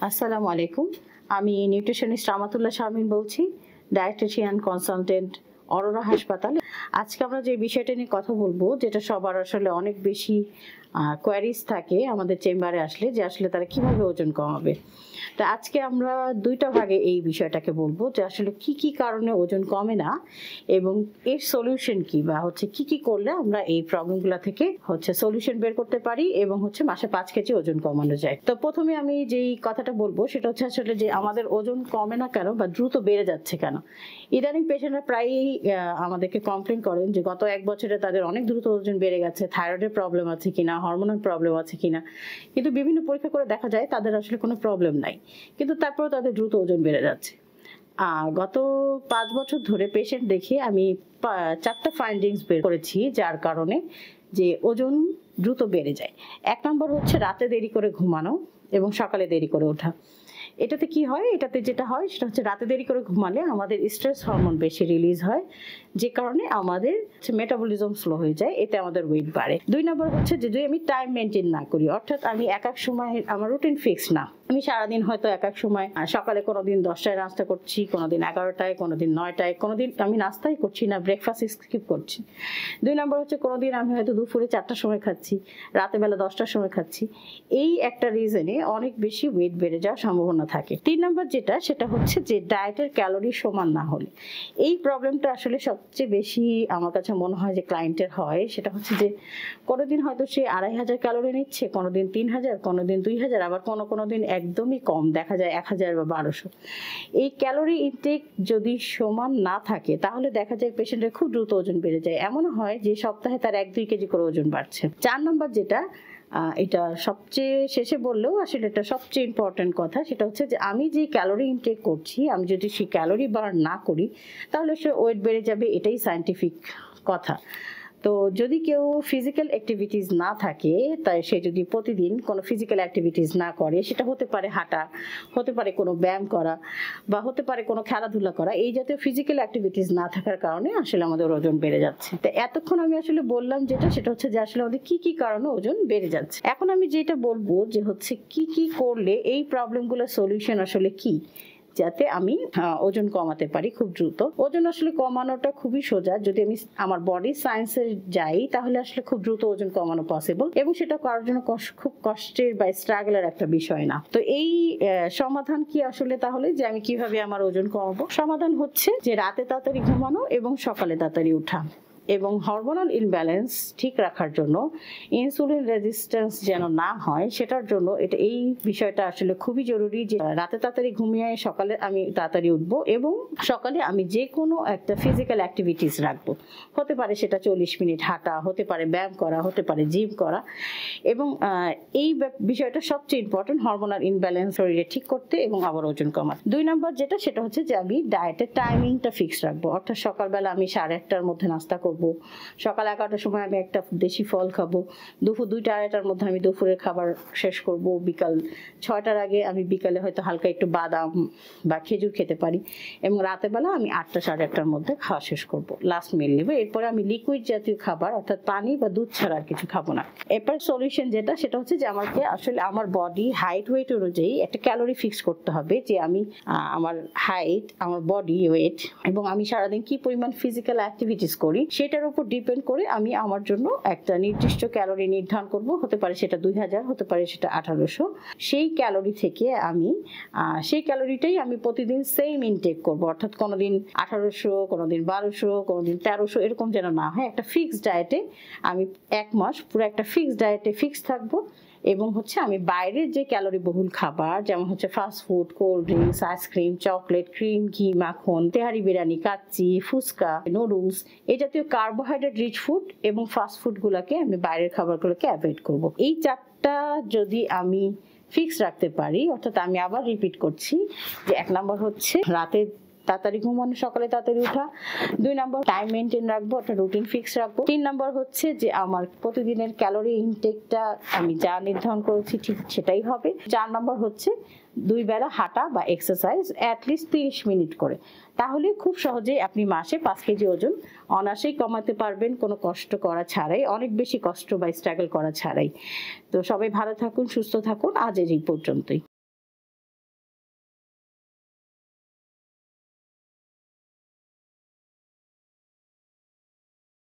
আসসালামু আলাইকুম। আমি নিউট্রিশনিস্ট রামাতুল্লাহ শারমিন বলছি, ডায়েটিশিয়ান কনসালটেন্ট, অরোরা হাসপাতাল। আজকে আমরা যে বিষয়টা নিয়ে কথা বলবো, যেটা সবার আসলে অনেক বেশি কোয়ারিজ থাকে আমাদের চেম্বারে আসলে, যে আসলে তারা কিভাবে ওজন কমাবে। তো আজকে আমরা দুইটা ভাগে এই বিষয়টাকে বলবো, যে আসলে কি কি কারণে ওজন কমে না এবং এর সলিউশন কি, বা হচ্ছে কি কি করলে আমরা এই প্রবলেমগুলো থেকে সলিউশন বের করতে পারি এবং মাসে 5 কেজি ওজন কমানো যায়। তো প্রথমে আমি যেই কথাটা বলবো সেটা হচ্ছে আসলে যে আমাদের ওজন কমে না কেন বা দ্রুত বেড়ে যাচ্ছে কেন। ইদানিং পেশেন্টরা প্রায়ই আমাদেরকে কমপ্লেন করেন যে গত 1 বছরে তাদের অনেক দ্রুত ওজন বেড়ে গেছে, থাইরয়েডের প্রবলেম আছে কিনা, হরমোনাল প্রবলেম আছে কিনা। কিন্তু বিভিন্ন পরীক্ষা করে দেখা যায় তাদের আসলে কোনো প্রবলেম নাই, কিন্তু তারপরেও তাদের দ্রুত ওজন বেড়ে যাচ্ছে। গত 5 বছর ধরে পেশেন্ট দেখে আমি 4টা ফাইন্ডিংস বের করেছি যার কারণে যে ওজন দ্রুত বেড়ে যায়। 1 নম্বর হচ্ছে রাতে দেরি করে ঘুমানো এবং সকালে দেরি করে ওঠা। এটাতে কি হয়, এটাতে যেটা হয় সেটা হচ্ছে রাতে দেরি করে ঘুমালে আমাদের স্ট্রেস হরমোন বেশি রিলিজ হয়, যে কারণে আমাদের মেটাবলিজম স্লো হয়ে যায়, এতে আমাদের ওয়েট বাড়ে। 2 নম্বর হচ্ছে যে যদি আমি টাইম মেনটেন না করি, অর্থাৎ আমি এক সময় আমার রুটিন ফিক্স না, আমি সারাদিন হয়তো এক সময় সকালে কোনোদিন 10টায় নাস্তা করছি, কোনোদিন 11টায়, কোনোদিন 9টায়, কোনোদিন আমি নাস্তাই করছি না, ব্রেকফাস্ট স্কিপ করছি। 2 নম্বর হচ্ছে কোনোদিন আমি হয়তো দুপুরে 4টার সময় খাচ্ছি, রাতে বেলা 10টার সময় খাচ্ছি। এই একটা রিজনে অনেক বেশি ওয়েট বেড়ে যাওয়ার সম্ভাবনা থাকে। 3 নম্বর যেটা, সেটা হচ্ছে যে ডায়েটের ক্যালোরি সমান না হলে। এই প্রবলেমটা আসলে সবচেয়ে বেশি আমার কাছে মনে হয় যে ক্লায়েন্টের হয়, সেটা হচ্ছে যে কোনোদিন হয়তো সে 2500 ক্যালোরি নিচ্ছে, কোনোদিন 3000, কোনোদিন 2000, আবার কোনো দিন একদমই কম, দেখা যায় 1000 বা 1200। এই ক্যালোরি ইনটেক যদি সমান না থাকে তাহলে দেখা যায় পেশেন্টের খুব দ্রুত ওজন বেড়ে যায়। এমন হয় যে সপ্তাহে তার 1-2 কেজি করে ওজন বাড়ছে। 4 নম্বর যেটা, এটা সবচেয়ে শেষে বললেও আসলে এটা সবচেয়ে ইম্পর্টেন্ট কথা, সেটা হচ্ছে যে আমি যে ক্যালোরি ইনটেক করছি, আমি যদি সেই ক্যালোরি বার্ন না করি তাহলে সে ওয়েট বেড়ে যাবে, এটাই সায়েন্টিফিক কথা। তো যদি কেউ ফিজিক্যাল অ্যাক্টিভিটিস না থাকে, তাই সে যদি প্রতিদিন কোনো ফিজিক্যাল অ্যাক্টিভিটিস না করে, সেটা হতে পারে হাঁটা, হতে পারে কোনো ব্যায়াম করা, বা হতে পারে কোনো খেলাধুলা করা, এই জাতীয় ফিজিক্যাল অ্যাক্টিভিটিস না থাকার কারণে আসলে আমাদের ওজন বেড়ে যাচ্ছে। তো এতক্ষণ আমি আসলে বললাম যেটা, সেটা হচ্ছে যে আসলে আমাদের কি কি কারণে ওজন বেড়ে যাচ্ছে। এখন আমি যেটা বলবো যে হচ্ছে কি কি করলে এই প্রবলেমগুলোর সলিউশন আসলে কি, যাতে আমি ওজন কমাতে পারি খুব দ্রুত। ওজন আসলে কমানোটা খুবই সোজা, যদি আমি আমার বডি সায়েন্সে যাই তাহলে আসলে খুব দ্রুত ওজন কমানো পসিবল, এবং সেটা করার জন্য খুব কষ্টের বা স্ট্রাগলের একটা বিষয় না। তো এই সমাধান কি আসলে, তাহলে যে আমি কিভাবে আমার ওজন কমাবো? সমাধান হচ্ছে যে রাতে তাড়াতাড়ি ঘুমানো এবং সকালে তাড়াতাড়ি ওঠা, এবং হরমোনাল ইনব্যালেন্স ঠিক রাখার জন্য, ইনসুলিন রেজিস্ট্যান্স যেন না হয় সেটার জন্য এই বিষয়টা আসলে খুবই জরুরি, যে রাতে তাড়াতাড়ি ঘুমিয়ে সকালে আমি তাড়াতাড়ি উঠবো, এবং সকালে আমি যে কোনো একটা ফিজিক্যাল অ্যাক্টিভিটিস রাখবো। হতে পারে সেটা 40 মিনিট হাঁটা, হতে পারে ব্যায়াম করা, হতে পারে জিম করা। এবং এই বিষয়টা সবচেয়ে ইম্পর্টেন্ট, হরমোনাল ইনব্যালেন্স শরীরে ঠিক করতে এবং আবার ওজন কমাতে। 2 নম্বর যেটা, সেটা হচ্ছে যে আমি ডায়েটের টাইমিংটা ফিক্স রাখবো, অর্থাৎ সকালবেলা আমি 8:30টার মধ্যে নাস্তা করবো, সকাল 11টার সময় আমি একটা দেশি ফল খাবো, দুপুর 2টা 2:30টার মধ্যে আমি দুপুরের খাবার শেষ করব, বিকাল 6টার আগে আমি বিকালে হয়তো হালকা একটু বাদাম বা খেজুর খেতে পারি, এবং রাতের বেলা আমি 8টা 8:30টার মধ্যে খাওয়া শেষ করব, লাস্ট মিল নেব। এরপরে আমি লিকুইড জাতীয় খাবার, অর্থাৎ পানি বা দুধ ছাড়া আর কিছু খাবো না। এরপর সলিউশন যেটা, সেটা হচ্ছে যে আমাকে আসলে আমার বডি হাইট ওয়েট অনুযায়ী একটা ক্যালোরি ফিক্স করতে হবে, যে আমি আমার হাইট, আমার বডি ওয়েট, এবং আমি সারাদিন কি পরিমাণ ফিজিক্যাল অ্যাক্টিভিটিস করি সেটার উপর ডিপেন্ড করে আমি আমার জন্য একটা নির্দিষ্ট ক্যালোরি নির্ধারণ করব। হতে পারে সেটা 2000, হতে পারে সেটা 1800। সেই ক্যালোরি থেকে আমি সেই ক্যালোরিটাই আমি প্রতিদিন সেম ইনটেক করব, অর্থাৎ কোনোদিন 1800, কোনোদিন 1200, কোনোদিন 1300, এরকম যেন না হয়। একটা ফিক্সড ডায়েটে আমি 1 মাস পুরো একটা ফিক্সড ডায়েটে ফিক্স থাকবো, এবং আমি বাইরের যে ক্যালোরি বহুল খাবার, যেমন fast food, cold drinks, ice cream, chocolate, cream, ঘি, মাখন, তেহারি, বিরিয়ানি, কাচ্চি, ফুচকা, নুডলস, এই জাতীয় কার্বোহাইড্রেট রিচ ফুড এবং ফাস্ট ফুডগুলোকে আমি, বাইরের খাবারগুলোকে অ্যাভয়েড করব। এই 4টা যদি আমি ফিক্স রাখতে পারি, অর্থাৎ আমি আবার রিপিট করছি যে 1 নম্বর হচ্ছে রাতে তাড়াতাড়ি ঘুমানো, সকালে তাড়াতাড়ি ওঠা। 2 নম্বর টাইম মেনটেন রাখবো, একটা রুটিন ফিক্স রাখবো। 3 নম্বর হচ্ছে যে আমার প্রতিদিনের ক্যালোরি ইনটেকটা আমি যা নির্ধারণ করেছি ঠিক সেটাই হবে। 4 নম্বর হচ্ছে 2 বেলা হাঁটা বা এক্সারসাইজ অ্যাটলিস্ট 30 মিনিট করে। তাহলে খুব সহজেই আপনি মাসে 5 কেজি ওজন অনায়াসেই কমাতে পারবেন, কোনো কষ্ট করা ছাড়াই, অনেক বেশি কষ্ট বা স্ট্রাগল করা ছাড়াই। তো সবাই ভালো থাকুন, সুস্থ থাকুন। আজ এই পর্যন্তই।